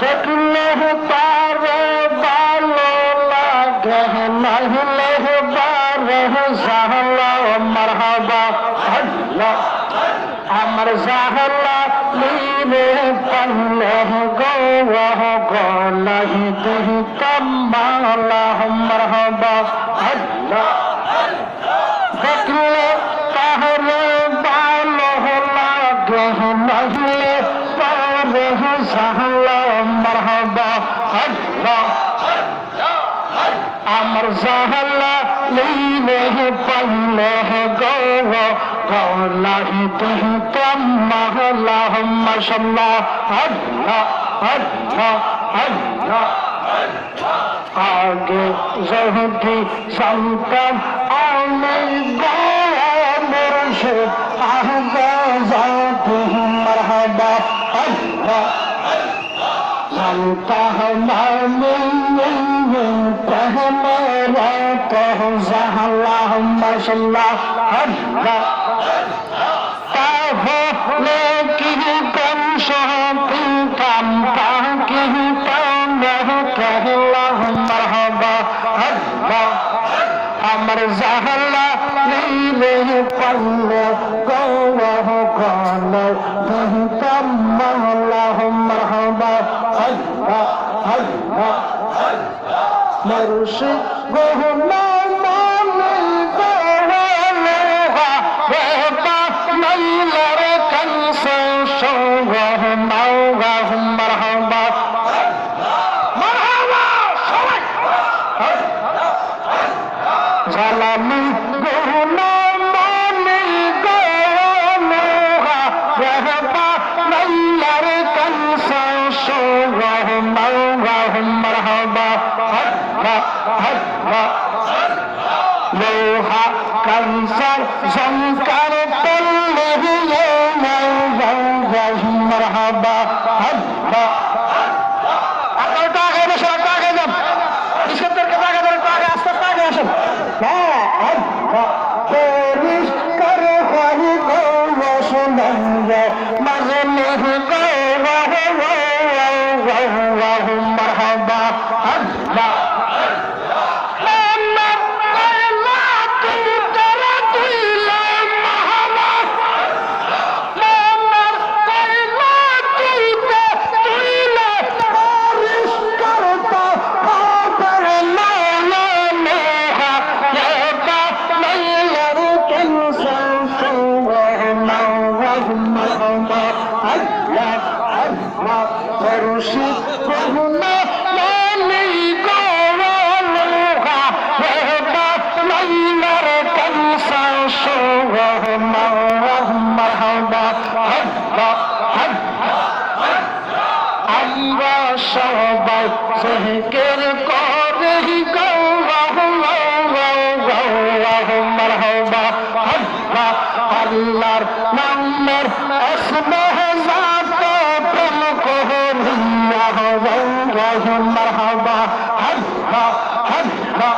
দেখলে পারে ভালো লাগে নাহলে বারে জাহলা মারহাবা আল্লাহ আমার জাহলা লীরে পাল্লে গো গলাহি দিহি কামালা মারহাবা আল্লাহ দেখলে পারে ভালো লাগে নাহলে বারে জাহলা মারহাবা আল্লাহ আমার জাহলা লীলে পাল্লে গো গলাহি দিহি কামালা মাশাআল্লাহ আল্লাহ আল্লাহ আল্লাহ আগে যদি জানতাম আমি মুর্শিদ আগে যাতে মারহাবা আল্লাহ জানতাম আমি পহমেরা কহ জাহলা মাশাআল্লাহ আল্লাহ তাহলে কি কম সহতি কাম তাকে कहला मरहबा अल्लाह अमर जहला लीले पल्ले गौह गान दहता महला मरहबा अल्लाह अल्लाह मुर्शिद गोहना माने गोहलोहा वेबा नैलर कंसे शोगह नौगा मरहबा জালামি গোনা মানে গোনোহা রহবা নাইলার কানসা সোগহ মাওগাহ মারহাবা আল্লাহ আল্লাহ লোহা কানসার জঙ্কার পল্লে হিয়ে মাওগাহ মারহাবা আল্লাহ সবাই জিকির করে মারহাবা আল্লাহ আল্লাহর নামের আসমা জাত প্রেম করিয়া মারহাবা আল্লাহ আল্লাহ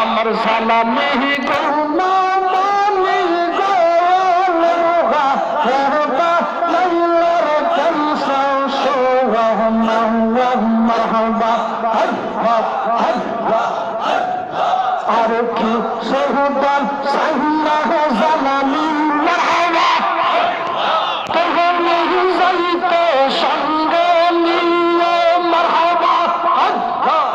আমার সালামি গুনা মানি গোলোহা রহবা লাইলার কানসা সোগহ মারহাবা আল্লাহ আল্লাহ আর কি সহুদান সাল্লাহ জালালি মারহাবা তগনি যাইতে সঙ্গে নিয়ে মারহাবা আল্লাহ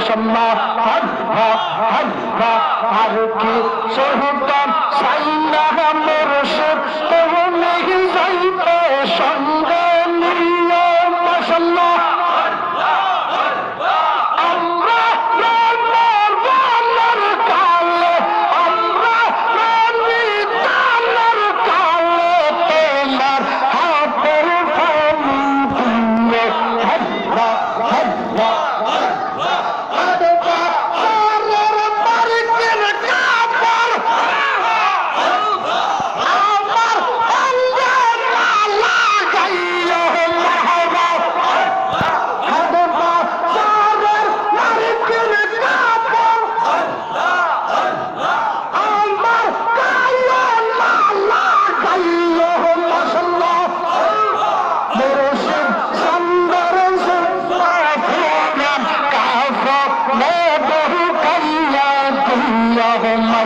মাশাআল্লাহ আল্লাহ আল্লাহ আর কি শহীদান সাইনা মুর্শিদ তুমি যাইতে সঙ্গে নিয়ে মাশাআল্লাহ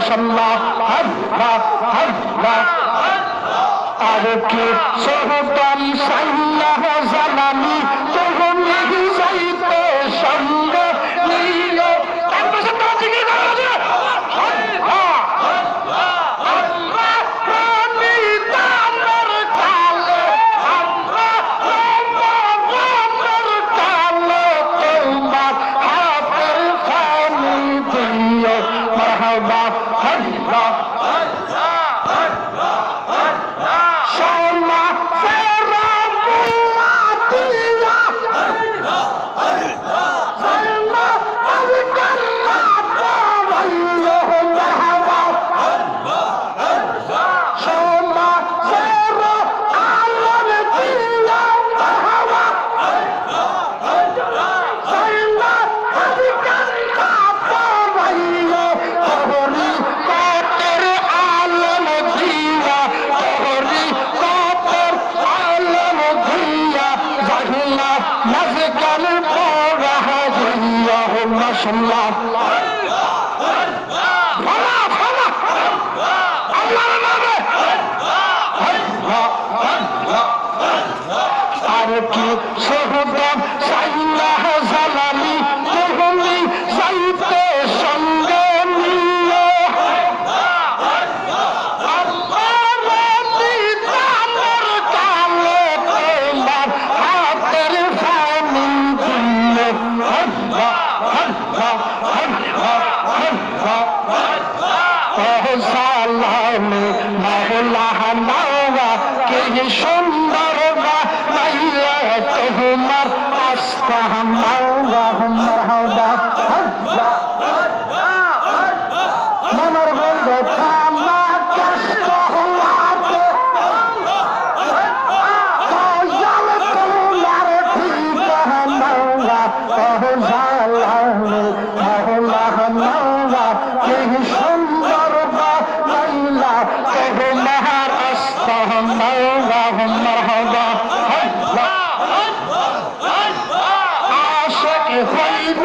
মাশাআল্লাহ আল্লাহ আল্লাহ আর কি শহীদান সাইল্লাহ জালালি তুমি যাইতে সঙ্গে নিয়ে তারপরে তো জিকির করা আছে মাশাআল্লাহ আর কি শহীদান সাইল্লাহ জালালি তুমি যাইতে সঙ্গে নিয়ে হাতের ফানি দিয়ে সালামে মাওলানা কে সুন্দর বানাইলে তোমার আস্তাম আল্লাহুম্মা হাওদা মনের বন্ধু থামা কষ্ট হওয়াতে দয়াল তোমার ঠিকানা মাওলানা মাওলানা কে সুন্দর বানাইলা তোমার আস্তাম আল্লাহুম্মা হাওদা আশিক হইল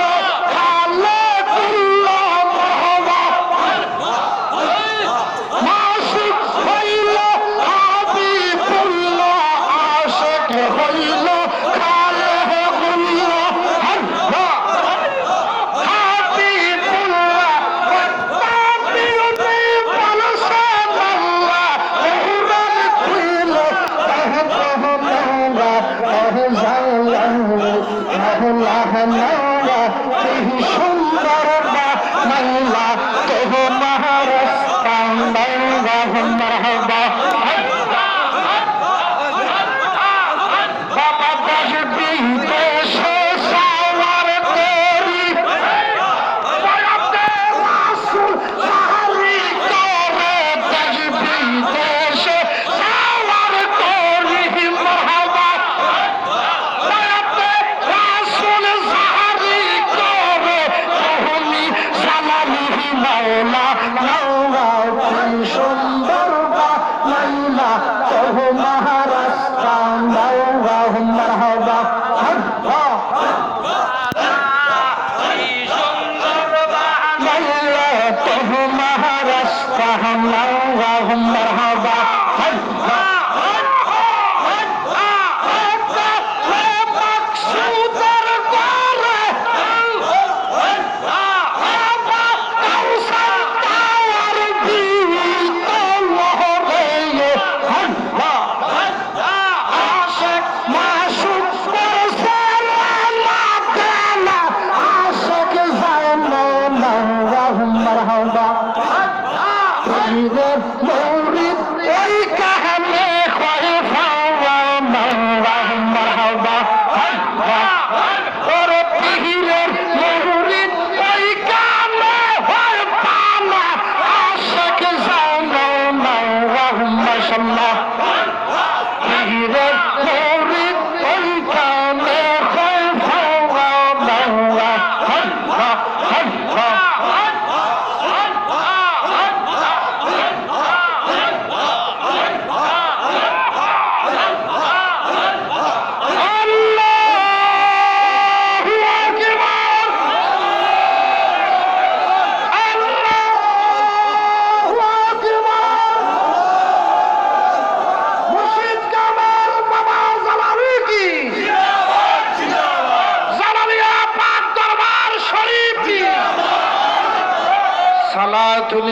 খালিকুল্লাহ মাহবা মাশিক হইল হাবিবুল্লাহ আশিক হইল খালিকুল্লাহ হাবিবুল্লাহ তাবিউনি বলসাল্লাহ কুরআন খুইল সুন্দর মাইলা তোমার মারহাবা বাবা বসবি দেশে সাওয়ার করি রাসূল সাহারি করে বসবি দেশে সাওয়ার করি মারহাবা রাসূল সাহারি করে তুমি সালামি মাওলা মাওলা সুন্দর মাইলা তোমার রাস্তা মাওলা মারহাবা মাইলা তোমার রাস্তা মাওলা মারহাবা সালাতুল